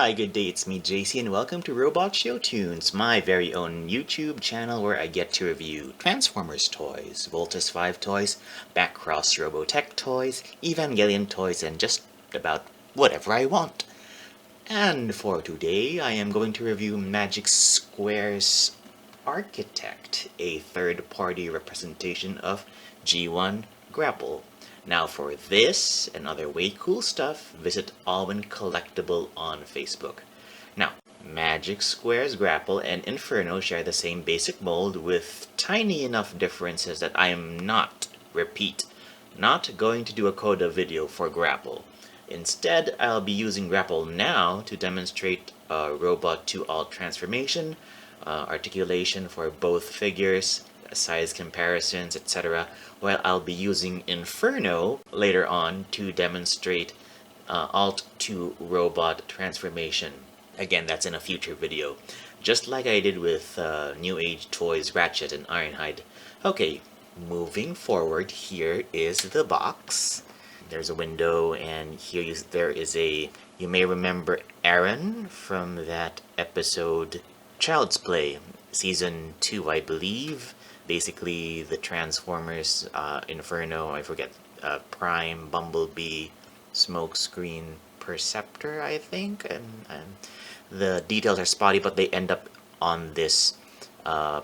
Hi, good day, it's me Jaycee and welcome to Robot Show Tunes, my very own YouTube channel where I get to review Transformers toys, Voltus 5 toys, Backcross Robotech toys, Evangelion toys, and just about whatever I want. And for today, I am going to review Magic Square's Architect, a third-party representation of G1 Grapple. Now for this and other way cool stuff, visit Alwyn Collectible on Facebook. Now, Magic Square's Grapple and Inferno share the same basic mold with tiny enough differences that I am not going to do a coda video for Grapple. Instead, I'll be using Grapple now to demonstrate Robot 2 Alt transformation, articulation for both figures, size comparisons, etc., while I'll be using Inferno later on to demonstrate Alt 2 Robot transformation. Again, that's in a future video, just like I did with New Age Toys Ratchet and Ironhide. Okay, moving forward, here is the box. There's a window, and here there is a... You may remember Aaron from that episode Child's Play, Season 2, I believe. Basically, the Transformers, Inferno, I forget, Prime, Bumblebee, Smokescreen, Perceptor, I think, and the details are spotty, but they end up on this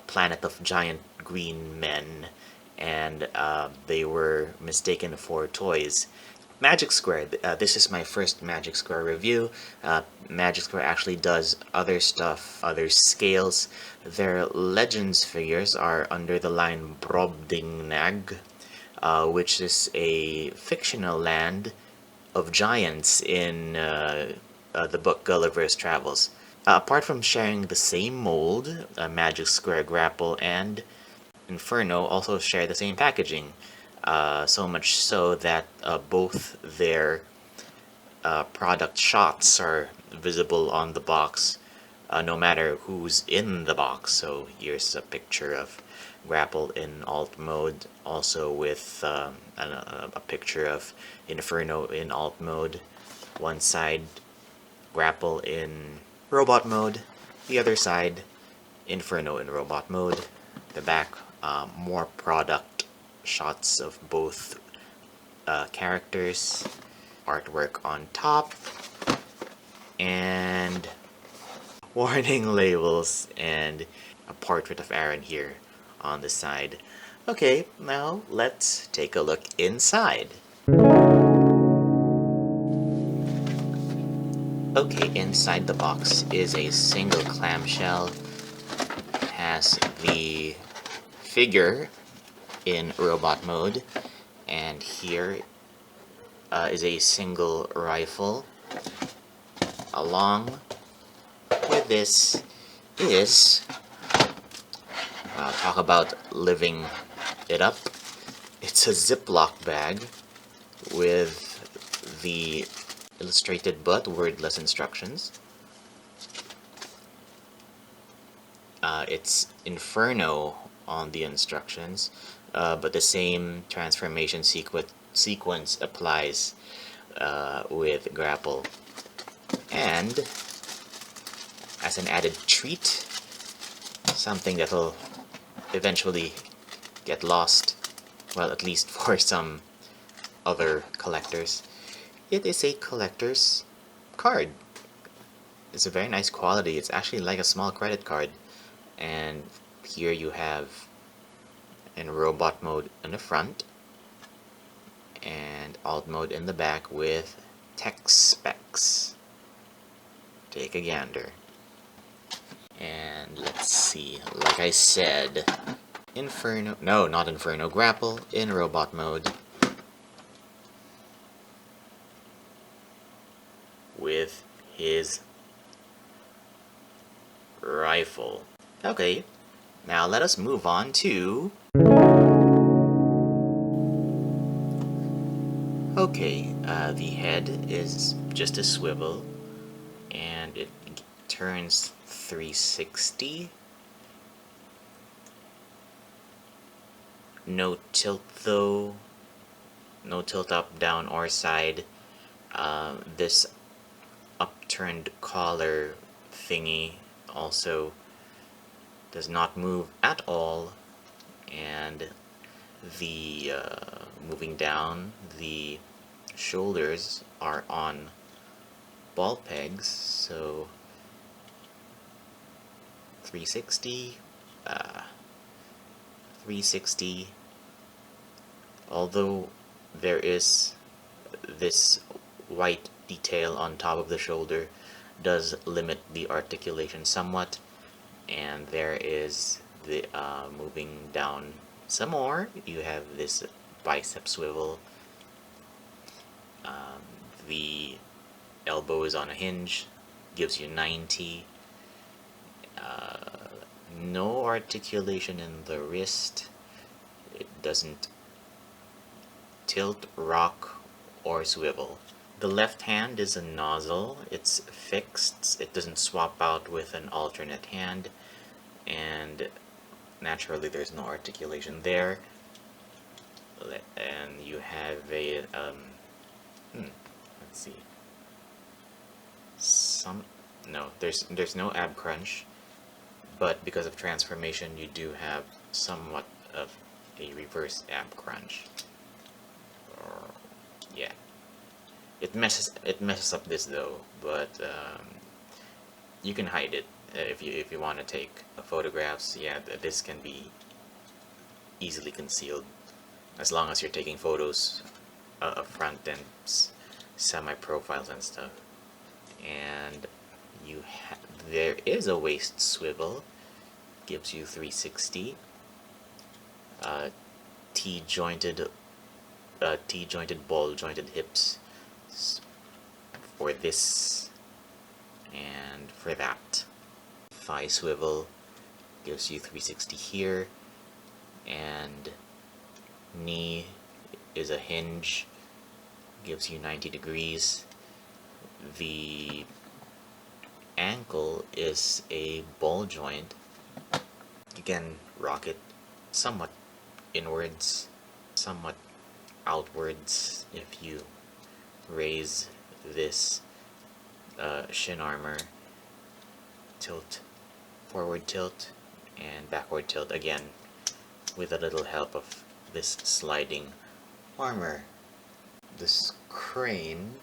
planet of giant green men, and they were mistaken for toys. Magic Square, this is my first Magic Square review. Magic Square actually does other stuff, other scales. Their Legends figures are under the line Brobdingnag, which is a fictional land of giants in the book Gulliver's Travels. Apart from sharing the same mold, Magic Square Grapple and Inferno also share the same packaging. So much so that both their product shots are visible on the box, no matter who's in the box. So here's a picture of Grapple in alt mode, also with a picture of Inferno in alt mode. One side Grapple in robot mode, the other side Inferno in robot mode. The back, more product shots of both characters, artwork on top, and warning labels, and a portrait of Aaron here on the side. Okay, now let's take a look inside. Okay, inside the box is a single clamshell. It has the figure in robot mode, and here is a single rifle. Along with this is, talk about living it up, it's a Ziploc bag with the illustrated but wordless instructions. It's Inferno on the instructions, but the same transformation sequence applies with Grapple. And as an added treat, something that'll eventually get lost, well, at least for some other collectors, it is a collector's card. It's a very nice quality. It's actually like a small credit card. And here you have in robot mode in the front and alt mode in the back with tech specs. Take a gander. And let's see, like I said, Inferno, no, not Inferno, Grapple in robot mode with his rifle. Okay, now let us move on to... Okay, the head is just a swivel, and it turns 360. No tilt though, no tilt up, down, or side. This upturned collar thingy also does not move at all, and the moving down, the shoulders are on ball pegs, so 360, 360, although there is this white detail on top of the shoulder does limit the articulation somewhat, and there is the moving down some more, you have this bicep swivel, the elbow is on a hinge, gives you 90, no articulation in the wrist, it doesn't tilt, rock, or swivel. The left hand is a nozzle, it's fixed, it doesn't swap out with an alternate hand, and naturally there's no articulation there. And you have a, let's see, there's no ab crunch, but because of transformation you do have somewhat of a reverse ab crunch. Yeah, it messes up this though, but you can hide it if you want to take photographs. Yeah, this can be easily concealed as long as you're taking photos up front and semi-profiles and stuff. And there is a waist swivel, gives you 360. T-jointed ball jointed hips for this and for that. Thigh swivel gives you 360 here, and knee is a hinge, gives you 90 degrees. The ankle is a ball joint. You can rock it somewhat inwards, somewhat outwards if you raise this shin armor, tilt, forward tilt, and backward tilt again with a little help of this sliding armor. This crane,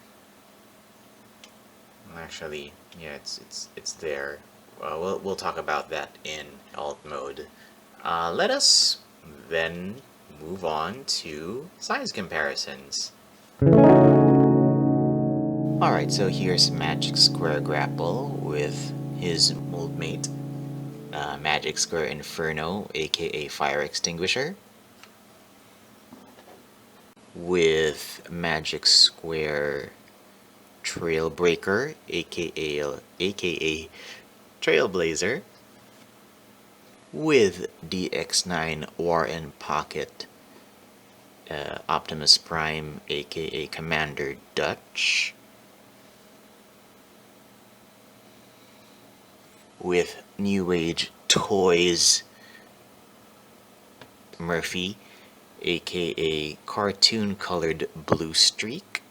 actually, yeah, it's there. We'll talk about that in alt mode. Let us then move on to size comparisons. Alright, so here's Magic Square Grapple with his moldmate, Magic Square Inferno, aka Fire Extinguisher, with Magic Square Trailbreaker, aka Trailblazer, with DX9 War in Pocket, Optimus Prime, aka Commander Dutch, with New Age Toys Murphy, aka Cartoon Colored Blue Streak,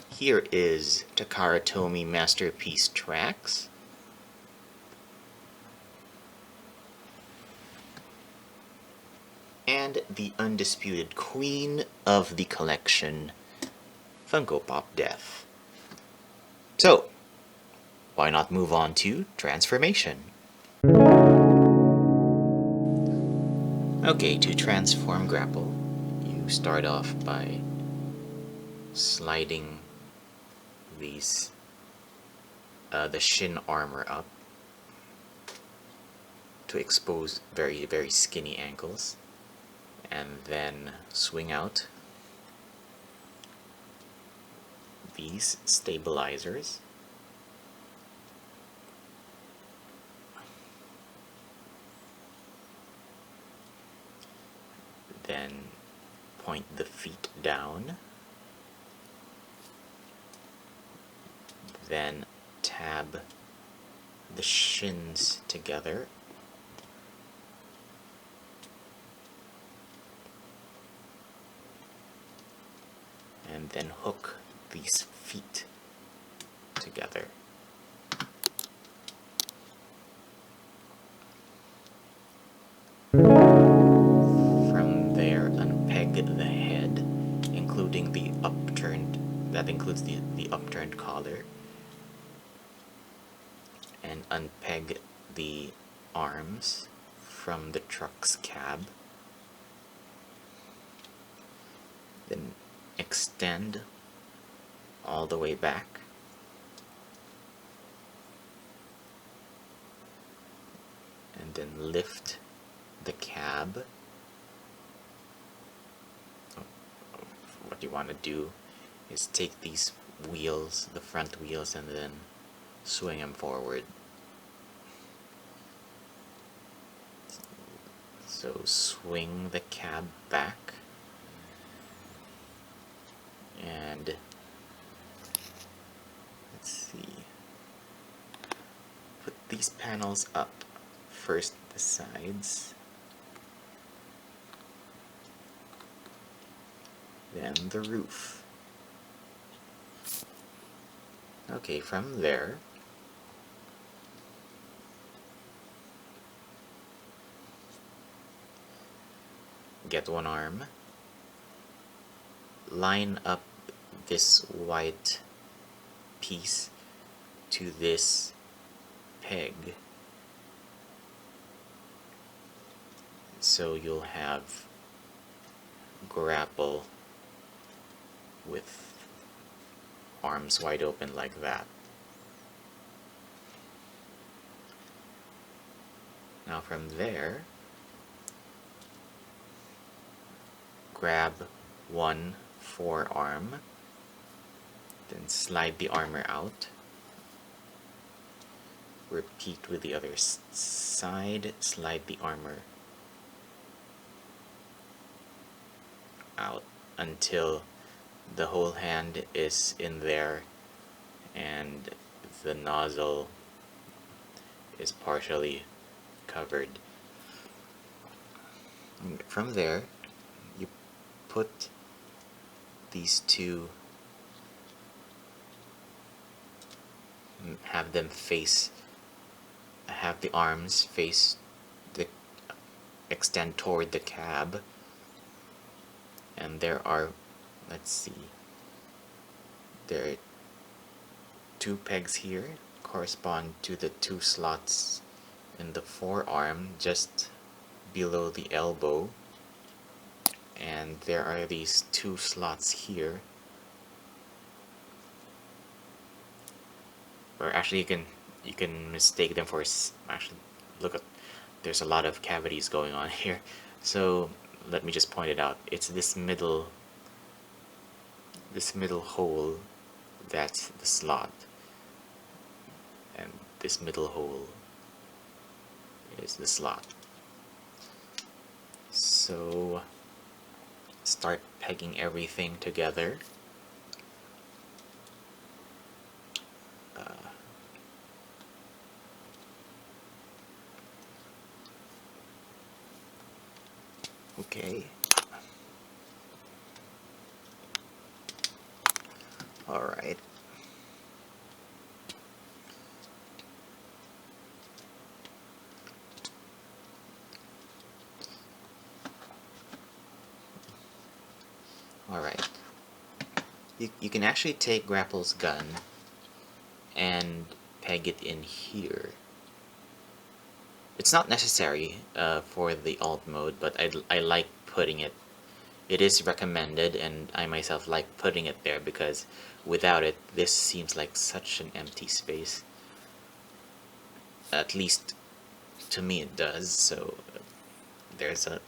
here is Takara Tomy Masterpiece Tracks, and the undisputed queen of the collection, Funko Pop Death. So, why not move on to transformation? Okay, to transform Grapple, you start off by sliding these the shin armor up to expose very, very skinny ankles, and then swing out these stabilizers, then point the feet down, then tab the shins together, then hook these feet together. From there, unpeg the head, including the upturned, that includes the upturned collar, and unpeg the arms from the truck's cab. Then extend all the way back. And then lift the cab. What you want to do is take these wheels, the front wheels, and then swing them forward. So swing the cab back, and let's see, put these panels up. First the sides, then the roof. Okay, from there, get one arm, line up this white piece to this peg, so you'll have grapple with arms wide open like that. Now from there, grab one forearm, then slide the armor out. Repeat with the other side, slide the armor out until the whole hand is in there and the nozzle is partially covered. And from there, you put these two, have them face, have the arms face the, extend toward the cab, and there are, let's see, there are two pegs here correspond to the two slots in the forearm just below the elbow, and there are these two slots here, or actually you can mistake them for, actually look at, there's a lot of cavities going on here, so let me just point it out. It's this middle hole, that's the slot, and this middle hole is the slot. So start pegging everything together. Okay. All right. All right. You can actually take Grapple's gun and peg it in here. It's not necessary for the alt mode, but I like putting it. It is recommended, and I myself like putting it there because without it, this seems like such an empty space. At least to me it does. So there's a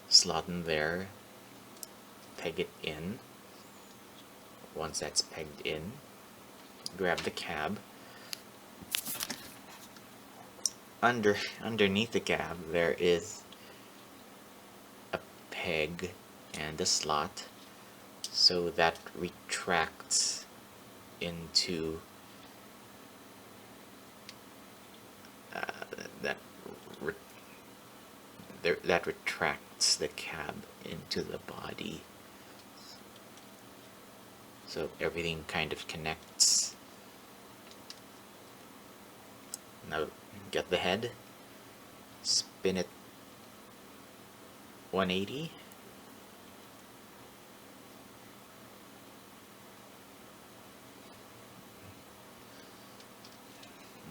slot in there. Peg it in. Once that's pegged in, grab the cab. Underneath the cab there is a peg and a slot, so that retracts into that retracts the cab into the body. so everything kind of connects. Now get the head, spin it 180.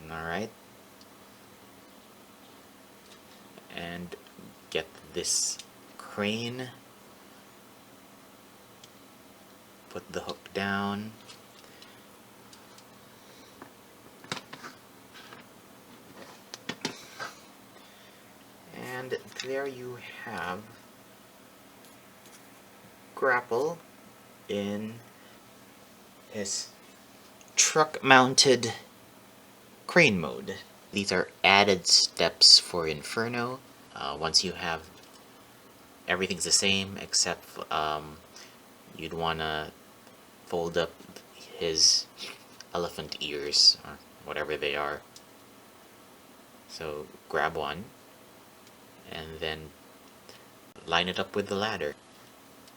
Alright. And get this crane. Put the hook down. And there you have Grapple in his truck-mounted crane mode. These are added steps for Inferno. Once you have everything's the same, except you'd want to fold up his elephant ears, or whatever they are. So grab one, and then line it up with the ladder.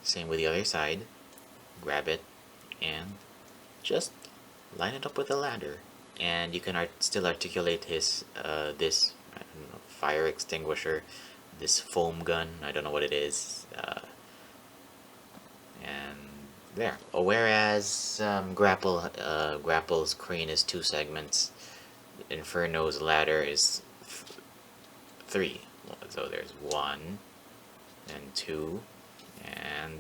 Same with the other side. Grab it, and just line it up with the ladder. And you can still articulate his, this, I don't know, fire extinguisher, this foam gun, I don't know what it is, and there. Whereas Grapple's crane is 2 segments, Inferno's ladder is 3. So there's 1 and 2 and...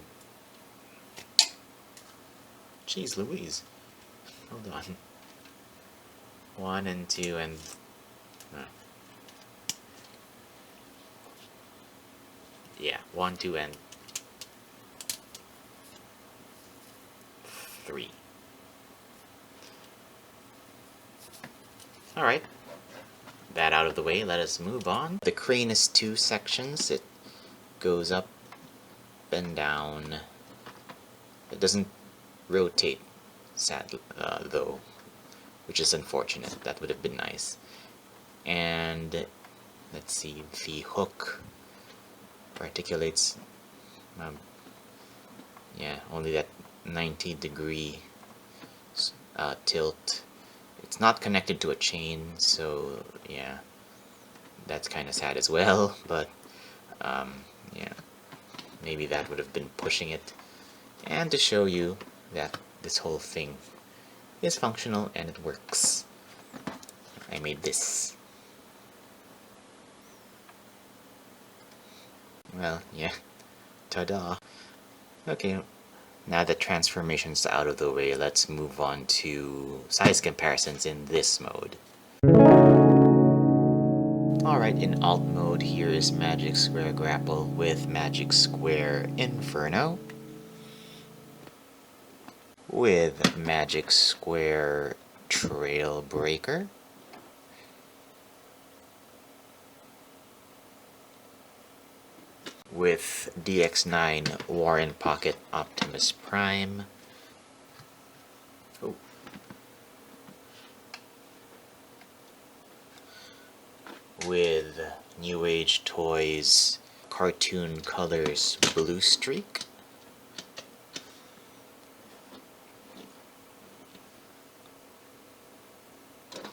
Jeez Louise. Hold on. 1 and 2 and... yeah, 1, 2, and 3. Alright. That out of the way, let us move on. The crane is 2 sections. It goes up and down. It doesn't rotate, sadly, though, which is unfortunate. That would have been nice. And let's see, the hook articulates, yeah, only that 90-degree tilt. It's not connected to a chain, so yeah, that's kind of sad as well, but yeah, maybe that would have been pushing it. And to show you that this whole thing is functional and it works, I made this. Well, yeah, ta-da. Okay, now that transformation's out of the way, let's move on to size comparisons in this mode. Alright, in Alt mode, here is Magic Square Grapple with Magic Square Inferno, with Magic Square Trailbreaker, with DX9 Warren Pocket Optimus Prime, with New Age Toys Cartoon Colors Blue Streak,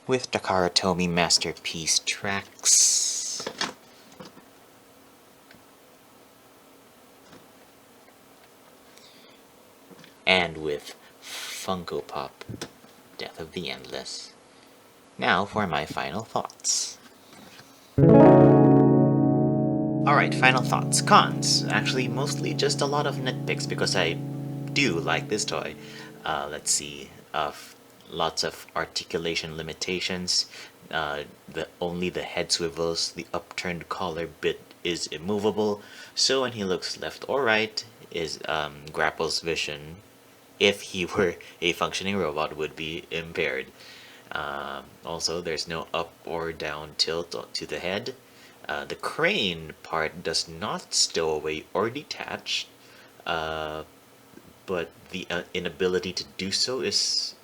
with Takara Tomy Masterpiece Tracks, and with Funko Pop Death of the Endless. Now for my final thoughts. Alright, final thoughts. Cons. Actually, mostly just a lot of nitpicks because I do like this toy. Let's see. Lots of articulation limitations. Only the head swivels. The upturned collar bit is immovable. So when he looks left or right, is Grapple's vision, if he were a functioning robot, would be impaired. Also, there's no up or down tilt to the head. The crane part does not stow away or detach, but the inability to do so is,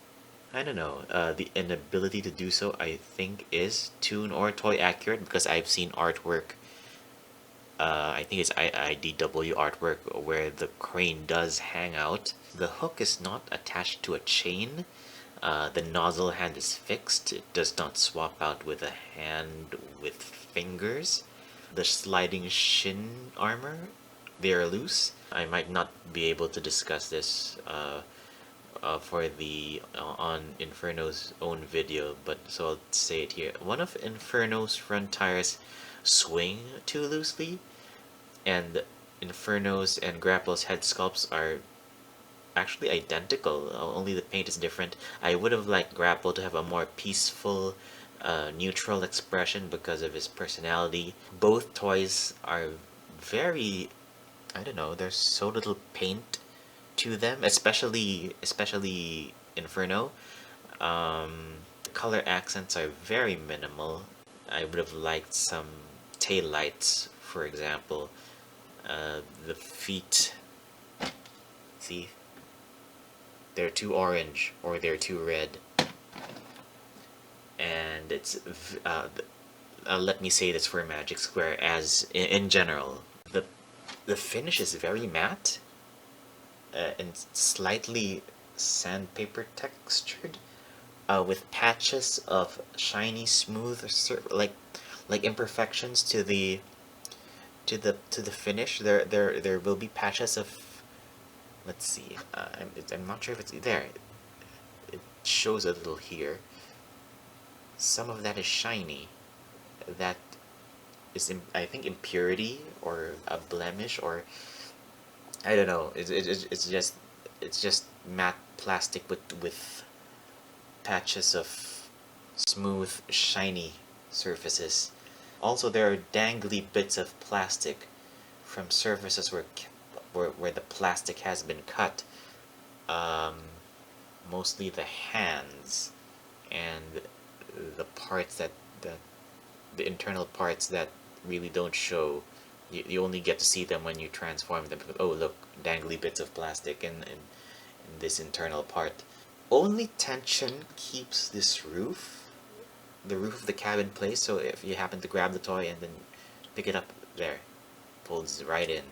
I don't know, the inability to do so I think is toon or toy accurate, because I've seen artwork I think it's IDW artwork where the crane does hang out. The hook is not attached to a chain. The nozzle hand is fixed. It does not swap out with a hand with fingers. The sliding shin armor, they are loose. I might not be able to discuss this for the on Inferno's own video, but so I'll say it here. One of Inferno's front tires swing too loosely, and Inferno's and Grapple's head sculpts are actually identical, only the paint is different. I would have liked Grapple to have a more peaceful, neutral expression because of his personality. Both toys are very, I don't know, there's so little paint to them, especially Inferno. The color accents are very minimal. I would have liked some tail lights, for example. The feet, see, they're too orange or they're too red, and it's let me say this for Magic Square as in general, the finish is very matte and slightly sandpaper textured, with patches of shiny, smooth, like imperfections to the finish. There will be patches of. Let's see. I'm not sure if it's there. It shows a little here. Some of that is shiny. That is, I think, impurity or a blemish, or I don't know. It's just matte plastic with patches of smooth, shiny surfaces. Also, there are dangly bits of plastic from surfaces where the plastic has been cut. Mostly the hands and the parts that the internal parts that really don't show. You only get to see them when you transform them. Oh, look, dangly bits of plastic in this internal part. Only tension keeps this roof, the roof of the cab in place. So if you happen to grab the toy and then pick it up, there, folds right in.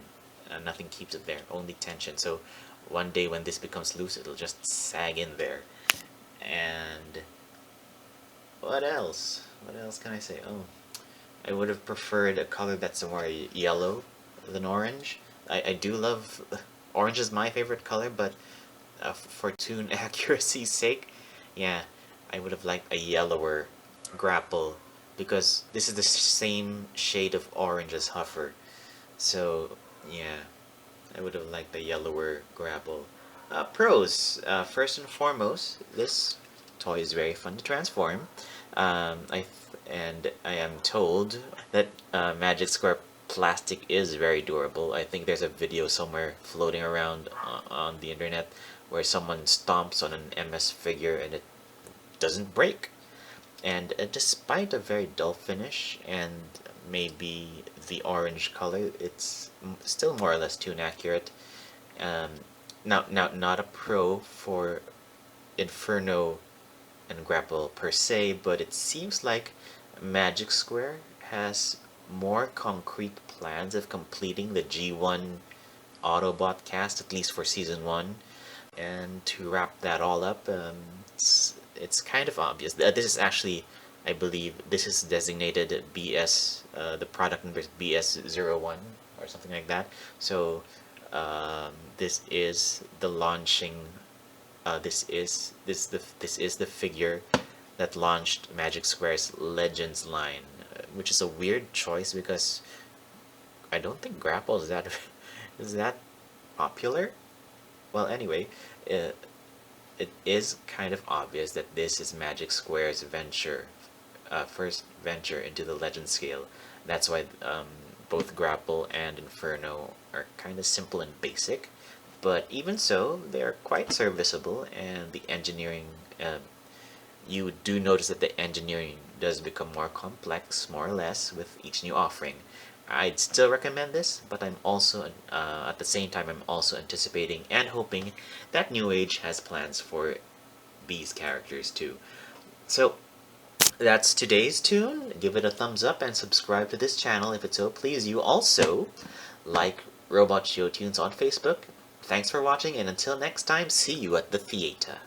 Nothing keeps it there, only tension. So one day when this becomes loose, it'll just sag in there. And what else? What else can I say? Oh, I would have preferred a color that's more yellow than orange. I do love orange is my favorite color, but for toon accuracy's sake, yeah, I would have liked a yellower Grapple because this is the same shade of orange as Huffer. So yeah, I would have liked the yellower Grapple. Pros. First and foremost, this toy is very fun to transform. And I am told that Magic Square plastic is very durable. I think there's a video somewhere floating around on the internet where someone stomps on an MS figure and it doesn't break. And despite a very dull finish and maybe the orange color, it's still more or less toon accurate. Now, not a pro for Inferno and Grapple per se, but it seems like Magic Square has more concrete plans of completing the G1 Autobot cast, at least for Season 1. And to wrap that all up, it's kind of obvious. This is actually, I believe, this is designated BS, the product number is BS01 or something like that. So this is the launching, this is the figure that launched Magic Square's Legends line, which is a weird choice because I don't think Grapple is that is that popular. Well, anyway, it is kind of obvious that this is Magic Square's first venture into the Legend scale. That's why both Grapple and Inferno are kind of simple and basic, but even so, they are quite serviceable, and the engineering, you do notice that the engineering does become more complex, more or less, with each new offering. I'd still recommend this, but I'm also, at the same time, I'm also anticipating and hoping that New Age has plans for these characters too. So, That's today's tune. Give it a thumbs up and subscribe to this channel if it so please you. Also, like Robot Show Tunes on Facebook. Thanks for watching, and until next time, see you at the theater.